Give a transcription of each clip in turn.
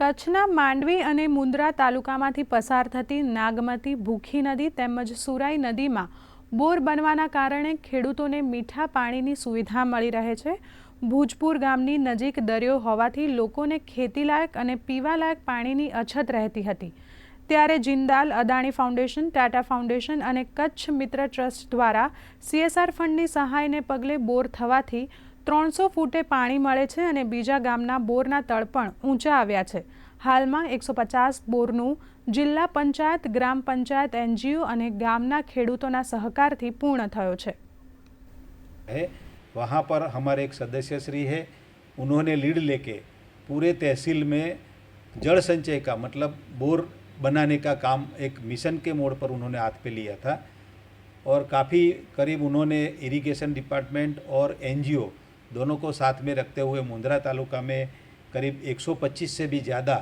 કચ્છના માંડવી અને મુન્દ્રા તાલુકામાંથી પસાર થતી નાગમતી, ભૂખી નદી તેમજ સુરાઈ નદીમાં બોર બનવાના કારણે ખેડૂતોને મીઠા પાણીની સુવિધા મળી રહે છે। ભુજપુર ગામની નજીક દરિયો હોવાથી લોકોને ખેતીલાયક અને પીવાલાયક પાણીની અછત રહેતી હતી। ત્યારે જિંદાલ, અદાણી ફાઉન્ડેશન, ટાટા ફાઉન્ડેશન અને કચ્છ મિત્ર ટ્રસ્ટ દ્વારા CSR ફંડની સહાયને પગલે બોર થવાથી 300 ફૂટે પાણી મળે છે અને બીજા ગામના બોરના તળ પણ ઊંચા આવ્યા છે। હાલમાં 150 બોરનું જિલ્લા પંચાયત, ગ્રામ પંચાયત, NGO અને ગામના ખેડૂતોના સહકારથી પૂર્ણ થયો છે। वहाँ पर हमारे एक सदस्य श्री है, उन्होंने लीड लेके पूरे तहसील में जल संचय का मतलब बोर बनाने का काम एक मिशन के मोड पर उन्होंने हाथ पे लिया था और काफ़ी करीब उन्होंने इरिगेशन डिपार्टमेंट और NGO दोनों को साथ में रखते हुए मुंद्रा तालुका में करीब 125 से भी ज़्यादा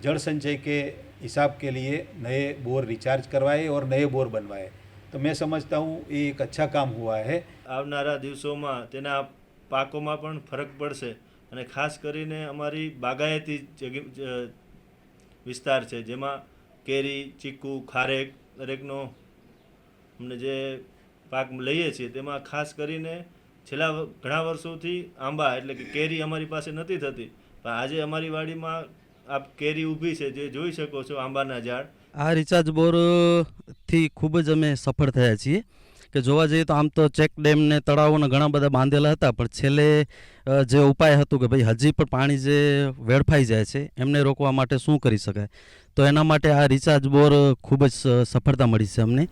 जल संचय के हिसाब के लिए नए बोर रिचार्ज करवाए और नए बोर बनवाए। तो मैं समझता हूँ ये एक अच्छा काम हुआ है। આવનારા દિવસોમાં તેના પાકોમાં પણ ફરક પડશે અને ખાસ કરીને અમારી બાગાયતી વિસ્તાર છે જેમાં કેરી, ચીકુ, ખારેક દરેકનો અમને જે પાક લઈએ છીએ તેમાં ખાસ કરીને છેલ્લા ઘણા વર્ષોથી આંબા એટલે કે કેરી અમારી પાસે નથી થતી, પણ આજે અમારી વાડીમાં આ કેરી ઊભી છે જે જોઈ શકો છો, આંબાના ઝાડ। આ રિચાર્જ બોરથી ખૂબ જ અમે સફળ થયા છીએ કે જોવા જઈએ તો આમ તો ચેક ડેમ ને તળાવોને ઘણા બધા બાંધેલા હતા, પણ છેલ્લે જે ઉપાય હતો કે ભાઈ હજી પણ પાણી જે વેડફાઈ જાય છે એમને રોકવા માટે શું કરી શકાય, તો એના માટે આ રિચાર્જ બોર ખૂબ જ સફળતા મળી છે અમને।